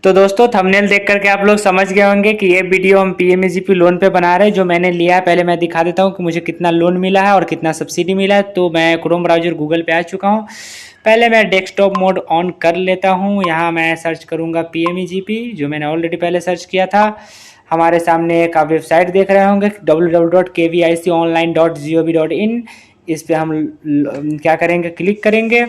तो दोस्तों थंबनेल देख करके आप लोग समझ गए होंगे कि ये वीडियो हम पीएमएजीपी लोन पे बना रहे हैं जो मैंने लिया है। पहले मैं दिखा देता हूँ कि मुझे कितना लोन मिला है और कितना सब्सिडी मिला है। तो मैं क्रोम ब्राउजर गूगल पे आ चुका हूँ। पहले मैं डेस्कटॉप मोड ऑन कर लेता हूँ। यहाँ मैं सर्च करूँगा पीएमईजीपी, जो मैंने ऑलरेडी पहले सर्च किया था। हमारे सामने एक आप वेबसाइट देख रहे होंगे www.kviconline.gov.in। इस पर हम क्या करेंगे, क्लिक करेंगे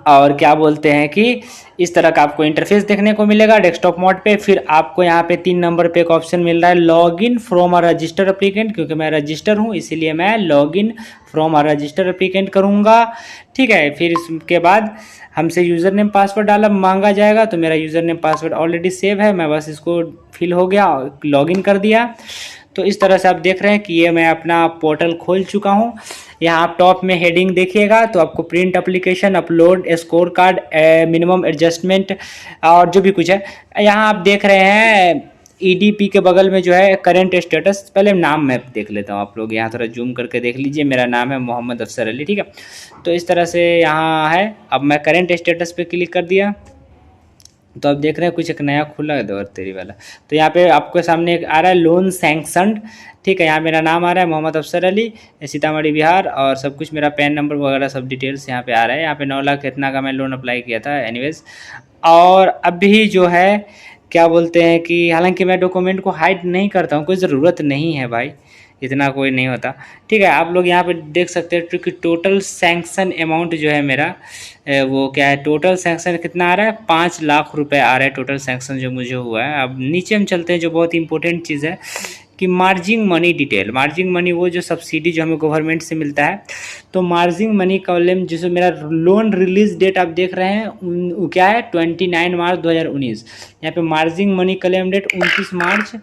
और क्या बोलते हैं कि इस तरह का आपको इंटरफेस देखने को मिलेगा डेस्कटॉप मोड पे। फिर आपको यहाँ पे 3 नंबर पे एक ऑप्शन मिल रहा है log in from a resistor applicant. क्योंकि मैं रजिस्टर हूँ इसीलिए मैं log in from a resistor applicant करूँगा। ठीक है, फिर इसके बाद हमसे यूज़र नेम पासवर्ड डाला मांगा जाएगा। तो मेरा user name password already save है, मैं बस इसको फिल हो गया, लॉगिन कर दिया। तो इस तरह से आप देख रहे हैं कि ये मैं अपना पोर्टल खोल चुका हूँ। यहाँ आप टॉप में हेडिंग देखिएगा तो आपको print application, upload score card, minimum adjustment और जो भी कुछ है यहाँ आप देख रहे हैं। ईडीपी के बगल में जो है करंट स्टेटस, पहले नाम मैं देख लेता हूँ। आप लोग यहाँ थोड़ा जूम करके देख लीजिए। मेरा नाम है मोहम्मद अफसर अली। ठीक है, तो इस तरह से यहाँ है। अब मैं करंट स्टेटस पे क्लिक कर दिया तो आप देख रहे हैं कुछ एक नया खुला है दौर तेरी वाला। तो यहाँ पे आपके सामने एक आ रहा है लोन सैंक्शनड। ठीक है, यहाँ मेरा नाम आ रहा है मोहम्मद अफसर अली, सीतामढ़ी बिहार, और सब कुछ मेरा पैन नंबर वगैरह सब डिटेल्स यहाँ पे आ रहा है। यहाँ पे 9 लाख इतना का मैं लोन अप्लाई किया था एनीवेज। और अभी जो है क्या बोलते हैं कि हालांकि मैं डॉक्यूमेंट को हाइड नहीं करता हूँ, कोई ज़रूरत नहीं है भाई, इतना कोई नहीं होता। ठीक है, आप लोग यहाँ पे देख सकते हैं कि टोटल सैंक्शन अमाउंट जो है मेरा वो क्या है, टोटल सैंक्शन कितना आ रहा है, 5 लाख रुपए आ रहा है टोटल सैंक्शन जो मुझे हुआ है। अब नीचे हम चलते हैं, जो बहुत इंपॉर्टेंट चीज़ है कि margin money detail. Margin money वो जो सब्सिडी जो हमें गवर्नमेंट से मिलता है। तो मार्जिन मनी कॉलम जिसमें मेरा लोन रिलीज डेट आप देख रहे हैं वो क्या है, 29 मार्च 2019। यहाँ पे मार्जिन मनी क्लेम डेट 29 मार्च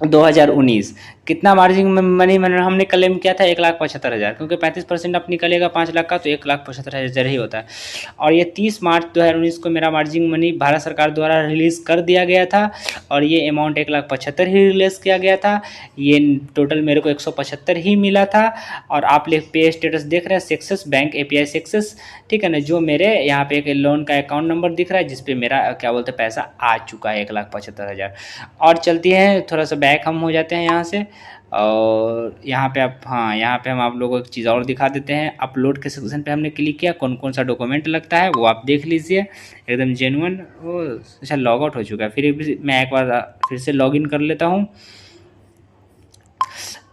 2019। कितना मार्जिन मनी हमने क्लेम किया था, 1,75,000। क्योंकि 35% आप निकलेगा 5 लाख का तो 1,75,000 ही होता है। और ये 30 मार्च 2019 को मेरा मार्जिन मनी भारत सरकार द्वारा रिलीज़ कर दिया गया था और ये अमाउंट 1,75,000 ही रिलीज़ किया गया था। ये टोटल मेरे को 175 ही मिला था। और आप पे स्टेटस देख रहे हैं सक्सेस बैंक API सक्सेस। ठीक है ना, जो मेरे यहाँ पे एक लोन का अकाउंट नंबर दिख रहा है जिसपे मेरा क्या बोलते हैं पैसा आ चुका है 1,75,000। और चलती है थोड़ा सा बैक हम हो जाते हैं यहाँ से। और यहाँ पे आप यहाँ पे हम आप लोगों को एक चीज़ और दिखा देते हैं। अपलोड के सेक्शन पे हमने क्लिक किया, कौन कौन सा डॉक्यूमेंट लगता है वो आप देख लीजिए, एकदम जेन्युइन। वो अच्छा लॉग आउट हो चुका है, फिर मैं एक बार फिर से लॉगिन कर लेता हूँ।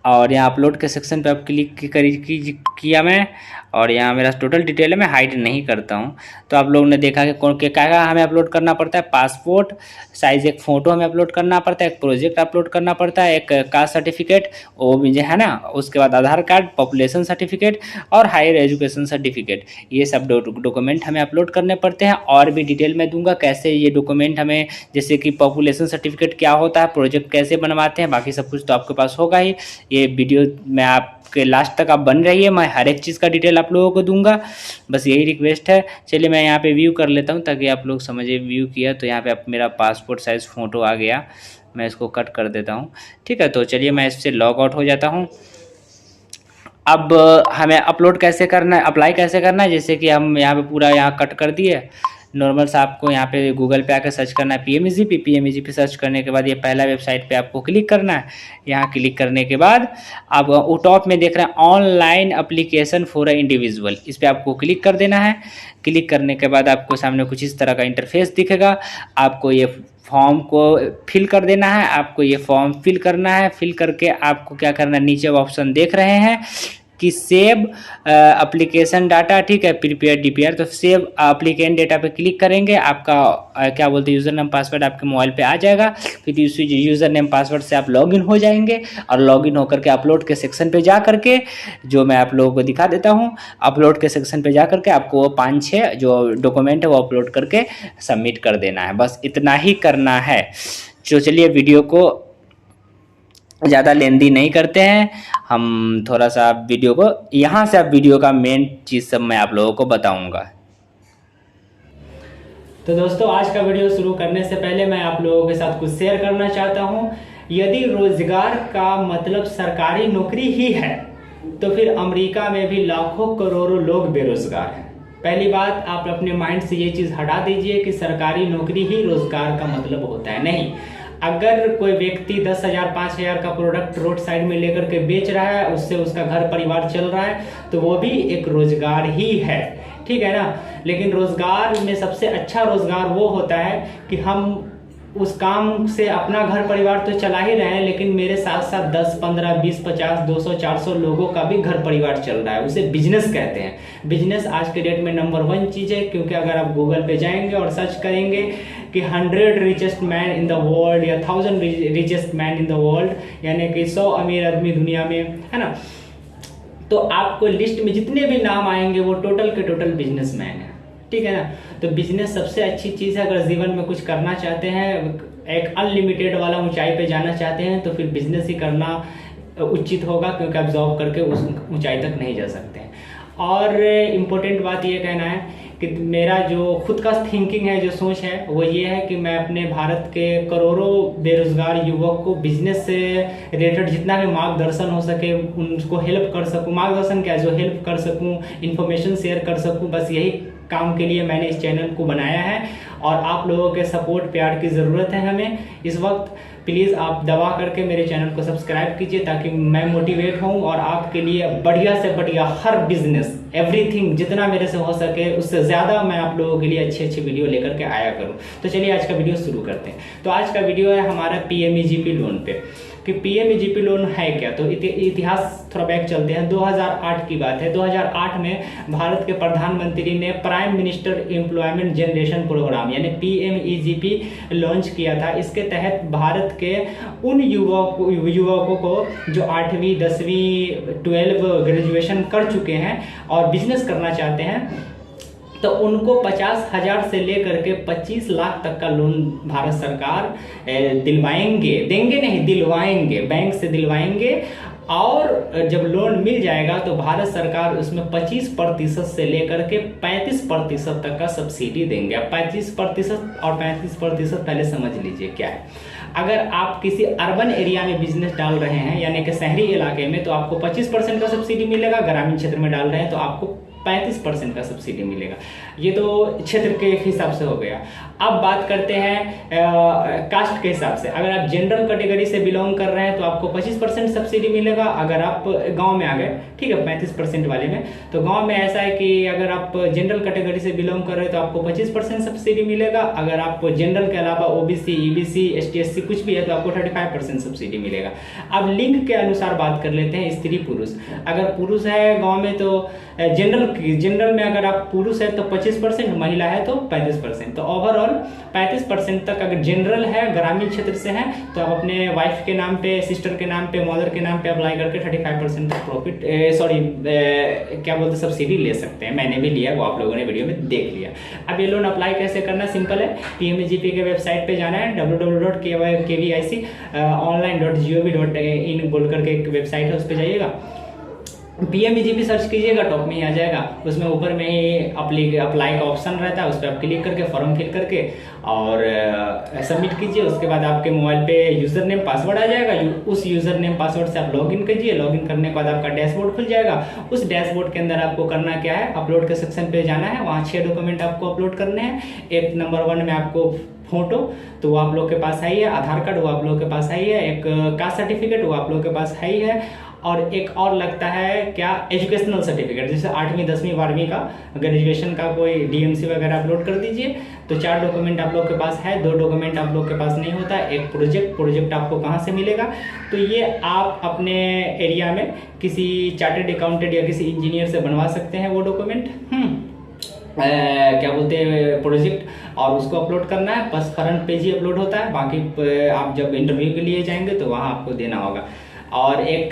और यहाँ अपलोड के सेक्शन पे आप क्लिक किया मैं, और यहाँ मेरा टोटल डिटेल है, मैं हाइड नहीं करता हूँ। तो आप लोगों ने देखा कि कौन क्या हमें अपलोड करना पड़ता है, पासपोर्ट साइज एक फ़ोटो हमें अपलोड करना पड़ता है, एक प्रोजेक्ट अपलोड करना पड़ता है, एक कास्ट सर्टिफिकेट वो भी जो है ना, उसके बाद आधार कार्ड, पॉपुलेशन सर्टिफिकेट और हायर एजुकेशन सर्टिफिकेट। ये सब डॉक्यूमेंट हमें अपलोड करने पड़ते हैं। और भी डिटेल मैं दूंगा कैसे ये डॉक्यूमेंट हमें, जैसे कि पॉपुलेशन सर्टिफिकेट क्या होता है, प्रोजेक्ट कैसे बनवाते हैं, बाकी सब कुछ तो आपके पास होगा ही। ये वीडियो मैं आपके लास्ट तक आप बन रही है, मैं हर एक चीज़ का डिटेल आप लोगों को दूंगा, बस यही रिक्वेस्ट है। चलिए मैं यहाँ पे व्यू कर लेता हूँ ताकि आप लोग समझे। व्यू किया तो यहाँ पे मेरा पासपोर्ट साइज़ फ़ोटो आ गया, मैं इसको कट कर देता हूँ। ठीक है, तो चलिए मैं इससे लॉग आउट हो जाता हूँ। अब हमें अपलोड कैसे करना है, अप्लाई कैसे करना है, जैसे कि हम यहाँ पे पूरा यहाँ कट कर दिए। नॉर्मल सा आपको यहाँ पे गूगल पे आकर सर्च करना है पीएमईजीपी सर्च करने के बाद ये पहला वेबसाइट पे आपको क्लिक करना है। यहाँ क्लिक करने के बाद आप वो टॉप में देख रहे हैं online application for a individual, इस पर आपको क्लिक कर देना है। क्लिक करने के बाद आपको सामने कुछ इस तरह का इंटरफेस दिखेगा। आपको ये फॉर्म को फिल कर देना है, आपको ये फॉर्म फिल करना है। फिल करके आपको क्या करना है, नीचे ऑप्शन देख रहे हैं कि सेव एप्लीकेशन डाटा। ठीक है, प्रिपेयर DPR, तो सेव एप्लीकेंट डेटा पे क्लिक करेंगे। आपका क्या बोलते हैं यूज़र नेम पासवर्ड आपके मोबाइल पे आ जाएगा। फिर उस यूज़र नेम पासवर्ड से आप लॉगिन हो जाएंगे और लॉगिन होकर के अपलोड के सेक्शन पे जा करके, जो मैं आप लोगों को दिखा देता हूँ, अपलोड के सेक्शन पे जा करके आपको वो 5-6 जो डॉक्यूमेंट है वो अपलोड करके सबमिट कर देना है। बस इतना ही करना है। तो चलिए वीडियो को ज़्यादा लेंदी नहीं करते हैं, हम थोड़ा सा वीडियो को यहाँ से, अब वीडियो का मेन चीज़ सब मैं आप लोगों को बताऊंगा। तो दोस्तों आज का वीडियो शुरू करने से पहले मैं आप लोगों के साथ कुछ शेयर करना चाहता हूँ। यदि रोजगार का मतलब सरकारी नौकरी ही है तो फिर अमेरिका में भी लाखों करोड़ों लोग बेरोजगार हैं। पहली बात, आप अपने माइंड से ये चीज़ हटा दीजिए कि सरकारी नौकरी ही रोजगार का मतलब होता है। नहीं, अगर कोई व्यक्ति 10,000 5,000 का प्रोडक्ट रोड साइड में लेकर के बेच रहा है, उससे उसका घर परिवार चल रहा है, तो वो भी एक रोजगार ही है, ठीक है ना। लेकिन रोजगार में सबसे अच्छा रोजगार वो होता है कि हम उस काम से अपना घर परिवार तो चला ही रहे हैं, लेकिन मेरे साथ साथ 10 15 20 50 200 400 लोगों का भी घर परिवार चल रहा है। उसे बिजनेस कहते हैं। बिजनेस आज के डेट में नंबर 1 चीज़ है, क्योंकि अगर आप गूगल पे जाएंगे और सर्च करेंगे कि 100 richest man in the world या 1000 richest man in the world, यानी कि 100 अमीर आदमी दुनिया में, है ना, तो आपको लिस्ट में जितने भी नाम आएंगे वो टोटल के टोटल बिजनेसमैन है, ठीक है ना। तो बिजनेस सबसे अच्छी चीज़ है। अगर जीवन में कुछ करना चाहते हैं, एक अनलिमिटेड वाला ऊंचाई पे जाना चाहते हैं, तो फिर बिजनेस ही करना उचित होगा, क्योंकि आप जॉब करके उस ऊंचाई तक नहीं जा सकते हैं। और इम्पोर्टेंट बात ये कहना है कि मेरा जो खुद का थिंकिंग है, जो सोच है, वो ये है कि मैं अपने भारत के करोड़ों बेरोजगार युवक को बिजनेस से रिलेटेड जितना भी मार्गदर्शन हो सके उनको हेल्प कर सकूं। मार्गदर्शन क्या, जो हेल्प कर सकूं, इन्फॉर्मेशन शेयर कर सकूं, बस यही काम के लिए मैंने इस चैनल को बनाया है। और आप लोगों के सपोर्ट प्यार की ज़रूरत है हमें इस वक्त। प्लीज़ आप दबा करके मेरे चैनल को सब्सक्राइब कीजिए, ताकि मैं मोटिवेट हूँ और आपके लिए बढ़िया से बढ़िया हर बिजनेस, एवरीथिंग, जितना मेरे से हो सके उससे ज़्यादा मैं आप लोगों के लिए अच्छी अच्छी वीडियो लेकर के आया करूँ। तो चलिए आज का वीडियो शुरू करते हैं। तो आज का वीडियो है हमारा PMEGP लोन पे, कि PMEGP लोन है क्या। तो इतिहास थोड़ा बैक चलते हैं। 2008 की बात है। 2008 में भारत के प्रधानमंत्री ने prime minister employment generation programme यानी PMEGP लॉन्च किया था। इसके तहत भारत के उन युवकों को जो 8वीं 10वीं 12 ग्रेजुएशन कर चुके हैं और बिजनेस करना चाहते हैं, तो उनको 50,000 से लेकर के 25 लाख तक का लोन भारत सरकार दिलवाएंगे, देंगे नहीं, दिलवाएंगे, बैंक से दिलवाएंगे। और जब लोन मिल जाएगा तो भारत सरकार उसमें 25% से लेकर के 35% तक का सब्सिडी देंगे। अब 25% और 35% पहले समझ लीजिए क्या है। अगर आप किसी अर्बन एरिया में बिजनेस डाल रहे हैं, यानी कि शहरी इलाके में, तो आपको 25% का सब्सिडी मिलेगा। ग्रामीण क्षेत्र में डाल रहे हैं तो आपको 35% का सब्सिडी मिलेगा। ये तो क्षेत्र के हिसाब से हो गया। अब बात करते हैं कास्ट के हिसाब से। अगर आप जनरल कैटेगरी से बिलोंग कर रहे हैं तो आपको 25% सब्सिडी मिलेगा। अगर आप गांव में आ गए, ठीक है, 35% वाले में, तो गांव में ऐसा है कि अगर आप जनरल कैटेगरी से बिलोंग कर रहे हैं तो आपको 25% सब्सिडी मिलेगा। अगर आप जनरल के अलावा OBC, EBC, ST, SC कुछ भी है तो आपको 35% सब्सिडी मिलेगा। अब लिंग के अनुसार बात कर लेते हैं, स्त्री पुरुष। अगर पुरुष है गाँव में तो जनरल में अगर आप पुरुष है तो 25%, महिला है तो 35%। तो ओवरऑल 35% तक अगर जनरल है, ग्रामीण क्षेत्र से है, तो आप अपने वाइफ के नाम पे, सिस्टर के नाम पे, मदर के नाम पे अप्लाई करके 35% तक प्रॉफिट क्या बोलते हैं, सब्सिडी ले सकते हैं। मैंने भी लिया, वो आप लोगों ने वीडियो में देख लिया। अब ये लोन अप्लाई कैसे करना, सिंपल है। PMEGP के वेबसाइट पे जाना है, www.kvic.online.gov.in बोल करके एक वेबसाइट है, उस पर जाइएगा। PMEGP सर्च कीजिएगा, टॉप में ही आ जाएगा। उसमें ऊपर में ही अप्लाई का ऑप्शन रहता है, उस पर आप क्लिक करके फॉर्म फिल करके और सबमिट कीजिए। उसके बाद आपके मोबाइल पे यूज़र नेम पासवर्ड आ जाएगा। उस यूज़र नेम पासवर्ड से आप लॉगिन कीजिए। लॉगिन करने के बाद आपका डैशबोर्ड खुल जाएगा। उस डैशबोर्ड के अंदर आपको करना क्या है, अपलोड के सेक्शन पे जाना है। वहाँ 6 डॉक्यूमेंट आपको अपलोड करने हैं। एक नंबर 1 में आपको फोटो, तो वो आप लोग के पास है ही है। आधार कार्ड वो आप लोग के पास है ही है। एक कास्ट सर्टिफिकेट वो आप लोग के पास है ही है। और एक और लगता है क्या, एजुकेशनल सर्टिफिकेट, जैसे 8वीं 10वीं 12वीं का ग्रेजुएशन का कोई DMC वगैरह अपलोड कर दीजिए। तो 4 डॉक्यूमेंट आप लोग के पास है। 2 डॉक्यूमेंट आप लोग के पास नहीं होता। एक प्रोजेक्ट आपको कहाँ से मिलेगा, तो ये आप अपने एरिया में किसी चार्टर्ड अकाउंटेंट या किसी इंजीनियर से बनवा सकते हैं वो डॉक्यूमेंट, क्या बोलते हैं, प्रोजेक्ट, और उसको अपलोड करना है। बस फ्रंट पेज ही अपलोड होता है, बाकी आप जब इंटरव्यू के लिए जाएंगे तो वहाँ आपको देना होगा। और एक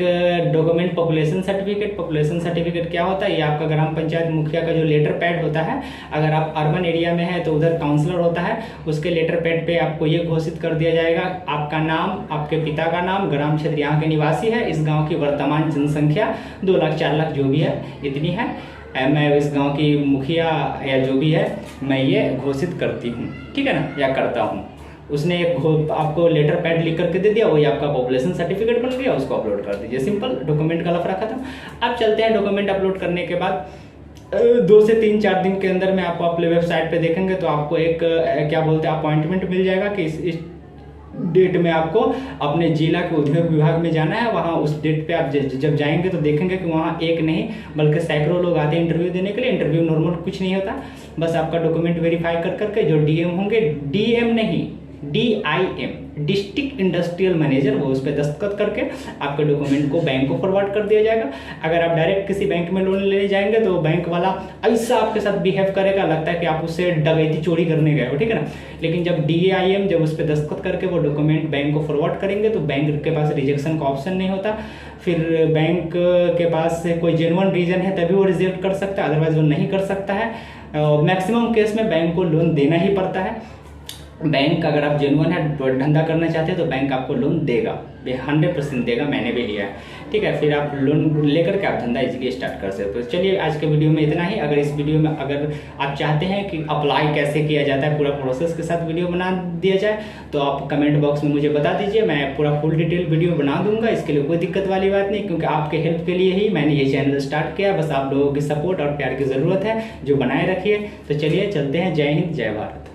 डॉक्यूमेंट पॉपुलेशन सर्टिफिकेट क्या होता है, ये आपका ग्राम पंचायत मुखिया का जो लेटर पैड होता है। अगर आप अर्बन एरिया में है तो उधर काउंसलर होता है, उसके लेटर पैड पे आपको ये घोषित कर दिया जाएगा, आपका नाम, आपके पिता का नाम, ग्राम क्षेत्र यहाँ के निवासी है, इस गाँव की वर्तमान जनसंख्या 2 लाख 4 लाख जो भी है इतनी है, मैं इस गांव की मुखिया या जो भी है मैं ये घोषित करती हूँ, ठीक है ना, या करता हूँ। उसने एक आपको लेटर पैड लिख करके दे दिया, वही आपका पॉपुलेशन सर्टिफिकेट बन गया, उसको अपलोड कर दीजिए। सिंपल डॉक्यूमेंट का लफड़ा खत्म। अब चलते हैं डॉक्यूमेंट अपलोड करने के बाद 2 से 3-4 दिन के अंदर में आपको अपने वेबसाइट पे देखेंगे तो आपको एक क्या बोलते हैं अपॉइंटमेंट मिल जाएगा कि इस डेट में आपको अपने जिला के उद्योग विभाग में जाना है। वहाँ उस डेट पे आप जब जाएंगे तो देखेंगे कि वहाँ एक नहीं बल्कि सैकड़ों लोग आते हैं इंटरव्यू देने के लिए। इंटरव्यू नॉर्मल कुछ नहीं होता, बस आपका डॉक्यूमेंट वेरीफाई कर करके जो डीएम होंगे, डीएम नहीं DIM डिस्ट्रिक्ट इंडस्ट्रियल मैनेजर, वो उस पर दस्तखत करके आपके डॉक्यूमेंट को बैंक को फॉरवर्ड कर दिया जाएगा। अगर आप डायरेक्ट किसी बैंक में लोन लेने जाएंगे तो बैंक वाला ऐसा आपके साथ बिहेव करेगा, लगता है कि आप उससे डकैती चोरी करने गए हो, ठीक है ना। लेकिन जब DIM जब उस पर दस्तखत करके वो डॉक्यूमेंट बैंक को फॉरवर्ड करेंगे तो बैंक के पास रिजेक्शन का ऑप्शन नहीं होता। फिर बैंक के पास कोई जेन्युइन रीजन है तभी वो रिजेक्ट कर सकता है, अदरवाइज वो नहीं कर सकता है। मैक्सिमम केस में बैंक को लोन देना ही पड़ता है। बैंक अगर आप जेन्युइन है धंधा करना चाहते हैं तो बैंक आपको लोन देगा, 100% देगा, मैंने भी लिया है, ठीक है। फिर आप लोन लेकर के आप धंधा इजीली स्टार्ट कर सकते हो। तो चलिए आज के वीडियो में इतना ही। अगर इस वीडियो में अगर आप चाहते हैं कि अप्लाई कैसे किया जाता है पूरा प्रोसेस के साथ वीडियो बना दिया जाए तो आप कमेंट बॉक्स में मुझे बता दीजिए, मैं पूरा फुल डिटेल वीडियो बना दूंगा। इसके लिए कोई दिक्कत वाली बात नहीं, क्योंकि आपके हेल्प के लिए ही मैंने ये चैनल स्टार्ट किया। बस आप लोगों की सपोर्ट और प्यार की ज़रूरत है जो बनाए रखिए। तो चलिए चलते हैं। जय हिंद, जय भारत।